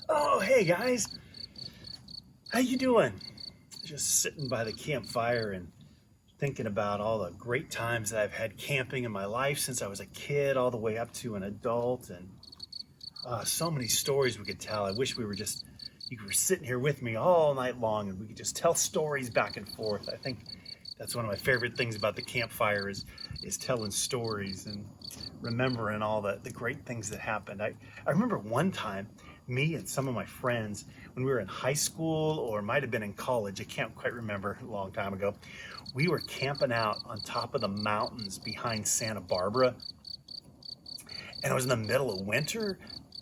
Oh, hey guys, how you doing? Just sitting by the campfire and thinking about all the great times that I've had camping in my life since I was a kid all the way up to an adult, and so many stories we could tell. I wish you were sitting here with me all night long and we could just tell stories back and forth. I think that's one of my favorite things about the campfire is telling stories and remembering all the great things that happened. I remember one time, me and some of my friends, when we were in high school or might have been in college, I can't quite remember, a long time ago, we were camping out on top of the mountains behind Santa Barbara. And it was in the middle of winter,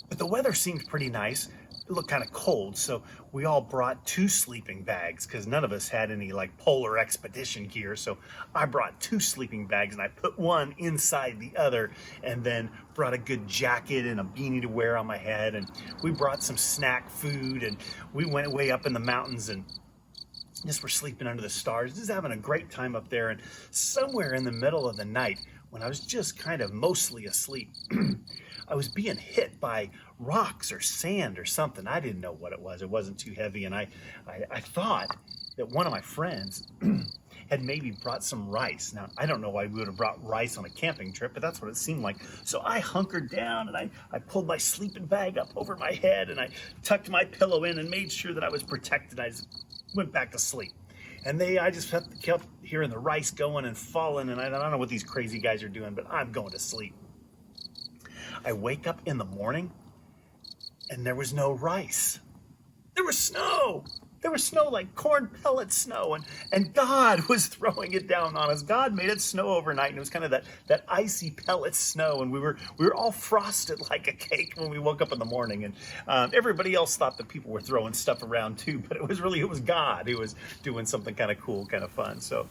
but the weather seemed pretty nice. It looked kind of cold, so we all brought two sleeping bags because none of us had any like polar expedition gear. So I brought two sleeping bags and I put one inside the other, and then brought a good jacket and a beanie to wear on my head. And we brought some snack food, and we went way up in the mountains and just were sleeping under the stars, just having a great time up there. And somewhere in the middle of the night, when I was just kind of mostly asleep, I was being hit by rocks or sand or something. I didn't know what it was. It wasn't too heavy. And I thought that one of my friends had maybe brought some rice. Now, I don't know why we would have brought rice on a camping trip, but that's what it seemed like. So I hunkered down and I pulled my sleeping bag up over my head and I tucked my pillow in and made sure that I was protected. I just went back to sleep. And I just kept hearing the rice going and falling, and I don't know what these crazy guys are doing, but I'm going to sleep. I wake up in the morning, and there was no rice. There was snow. There was snow, like corn pellet snow, and God was throwing it down on us. God made it snow overnight, and it was kind of that icy pellet snow, and we were all frosted like a cake when we woke up in the morning. And everybody else thought that people were throwing stuff around too, but it was God who was doing something kind of cool, kind of fun. So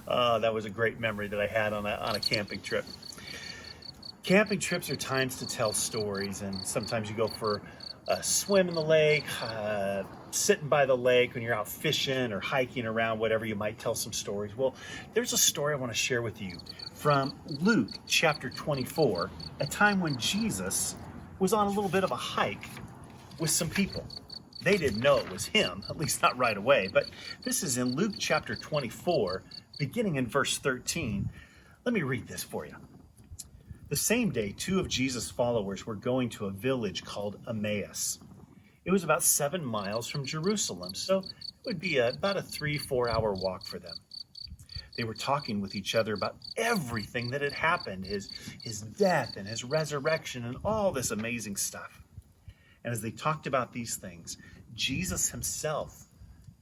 that was a great memory that I had on a camping trip. Camping trips are times to tell stories, and sometimes you go for a swim in the lake, sitting by the lake when you're out fishing or hiking around, whatever, you might tell some stories. Well, there's a story I want to share with you from Luke chapter 24, a time when Jesus was on a little bit of a hike with some people. They didn't know it was him, at least not right away, but this is in Luke chapter 24, beginning in verse 13. Let me read this for you. The same day, two of Jesus' followers were going to a village called Emmaus. It was about 7 miles from Jerusalem, so it would be about a 3-4 hour walk for them. They were talking with each other about everything that had happened, his death and his resurrection and all this amazing stuff. And as they talked about these things, Jesus himself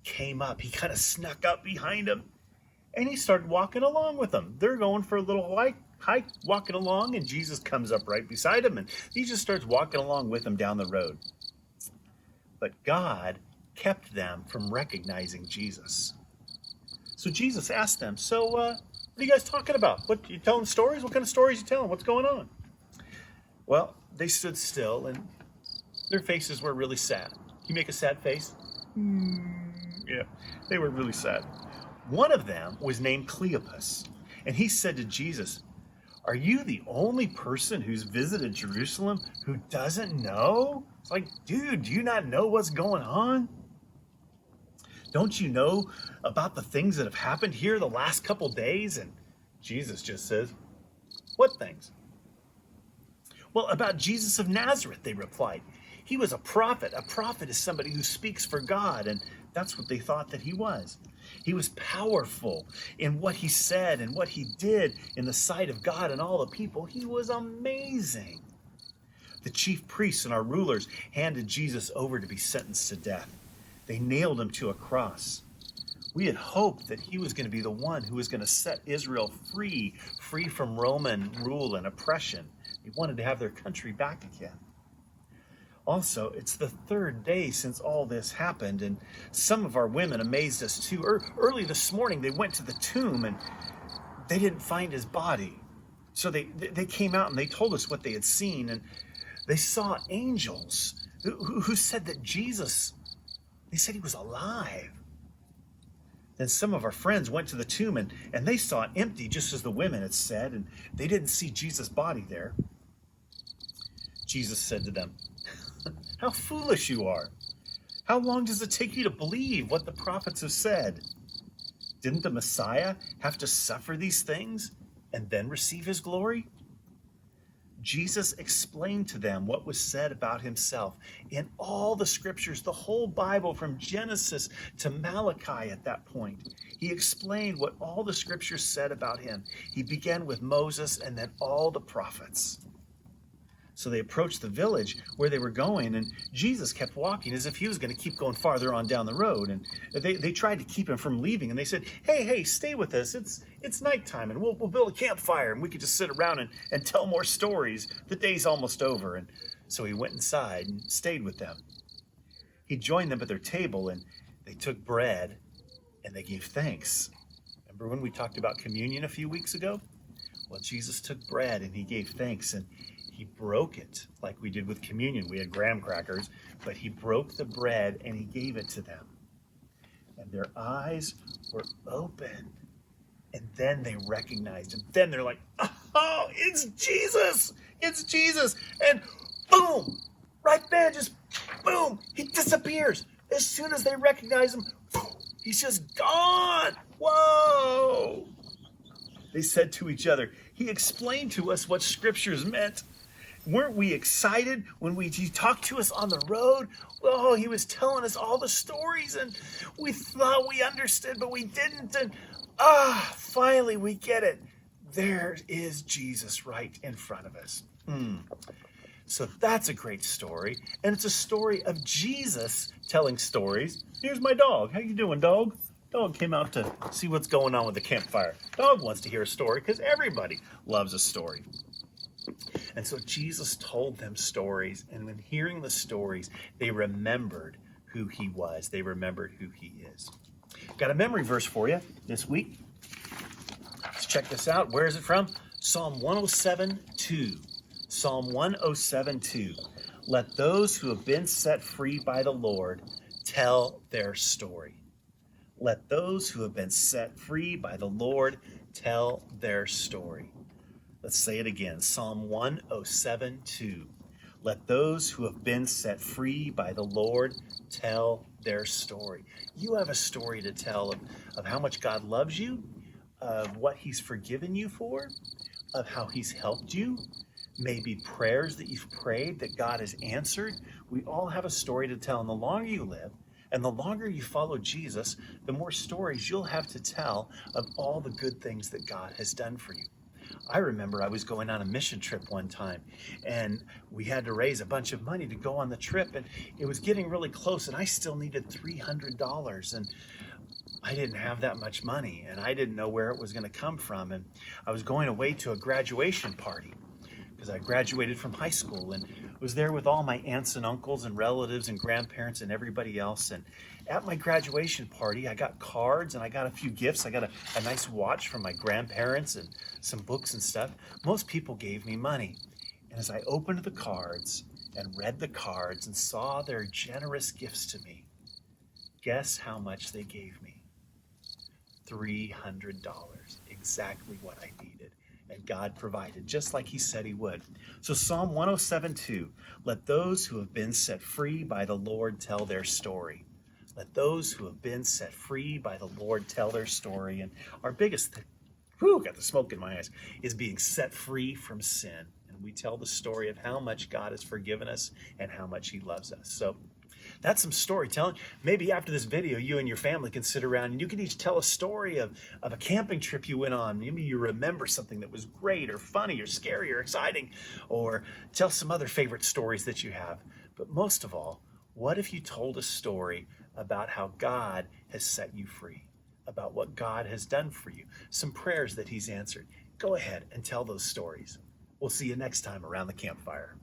came up. He kind of snuck up behind them, and he started walking along with them. They're going for a little hike, walking along, and Jesus comes up right beside him, and he just starts walking along with them down the road. But God kept them from recognizing Jesus. So Jesus asked them, so what are you guys talking about? What, you telling stories? What kind of stories you telling? What's going on? Well, they stood still, and their faces were really sad. You make a sad face? Yeah, they were really sad. One of them was named Cleopas, and he said to Jesus, "Are you the only person who's visited Jerusalem who doesn't know?" It's like, dude, do you not know what's going on? Don't you know about the things that have happened here the last couple days? And Jesus just says, "What things?" "Well, about Jesus of Nazareth," they replied. "He was a prophet. A prophet is somebody who speaks for God," and that's what they thought that he was. He was powerful in what he said and what he did in the sight of God and all the people. He was amazing. The chief priests and our rulers handed Jesus over to be sentenced to death. They nailed him to a cross. We had hoped that he was going to be the one who was going to set Israel free from Roman rule and oppression. They wanted to have their country back again. Also, it's the 3rd day since all this happened, and some of our women amazed us too. Early this morning, they went to the tomb, and they didn't find his body. So they came out, and they told us what they had seen, and they saw angels who said that Jesus, they said he was alive. Then some of our friends went to the tomb, and they saw it empty, just as the women had said, and they didn't see Jesus' body there. Jesus said to them, "How foolish you are! How long does it take you to believe what the prophets have said? Didn't the Messiah have to suffer these things and then receive his glory?" Jesus explained to them what was said about himself in all the scriptures, the whole Bible from Genesis to Malachi at that point. He explained what all the scriptures said about him. He began with Moses and then all the prophets. So they approached the village where they were going, and Jesus kept walking as if he was going to keep going farther on down the road. And they tried to keep him from leaving, and they said, hey, stay with us. It's nighttime, and we'll build a campfire, and we could just sit around and tell more stories. The day's almost over. And so he went inside and stayed with them. He joined them at their table, and they took bread, and they gave thanks. Remember when we talked about communion a few weeks ago? Well, Jesus took bread, and he gave thanks, and he broke it like we did with communion. We had graham crackers, but he broke the bread and he gave it to them. And their eyes were open. And then they recognized him. Then they're like, "Oh, it's Jesus! It's Jesus!" And boom! Right then, just boom! He disappears. As soon as they recognize him, he's just gone. Whoa! They said to each other, "He explained to us what scriptures meant. Weren't we excited when he talked to us on the road? Oh, he was telling us all the stories, and we thought we understood, but we didn't. And finally we get it. There is Jesus right in front of us." So that's a great story, and it's a story of Jesus telling stories. Here's my dog. How you doing, dog? Dog came out to see what's going on with the campfire. Dog wants to hear a story because everybody loves a story. And so Jesus told them stories, and when hearing the stories, they remembered who he was. They remembered who he is. Got a memory verse for you this week. Let's check this out. Where is it from? Psalm 107:2. Psalm 107:2. Let those who have been set free by the Lord tell their story. Let those who have been set free by the Lord tell their story. Let's say it again. Psalm 107:2. Let those who have been set free by the Lord tell their story. You have a story to tell of how much God loves you, of what he's forgiven you for, of how he's helped you, maybe prayers that you've prayed that God has answered. We all have a story to tell, and the longer you live, and the longer you follow Jesus, the more stories you'll have to tell of all the good things that God has done for you. I remember I was going on a mission trip one time, and we had to raise a bunch of money to go on the trip, and it was getting really close, and I still needed $300, and I didn't have that much money, and I didn't know where it was going to come from. And I was going away to a graduation party because I graduated from high school and was there with all my aunts and uncles and relatives and grandparents and everybody else. And at my graduation party, I got cards and I got a few gifts. I got a nice watch from my grandparents and some books and stuff. Most people gave me money. And as I opened the cards and read the cards and saw their generous gifts to me, guess how much they gave me? $300, exactly what I needed. And God provided, just like he said he would. So Psalm 107:2, let those who have been set free by the Lord tell their story. Let those who have been set free by the Lord tell their story. And our biggest thing, got the smoke in my eyes, is being set free from sin. And we tell the story of how much God has forgiven us and how much he loves us. So that's some storytelling. Maybe after this video, you and your family can sit around and you can each tell a story of a camping trip you went on. Maybe you remember something that was great or funny or scary or exciting, or tell some other favorite stories that you have. But most of all, what if you told a story about how God has set you free, about what God has done for you, some prayers that he's answered? Go ahead and tell those stories. We'll see you next time around the campfire.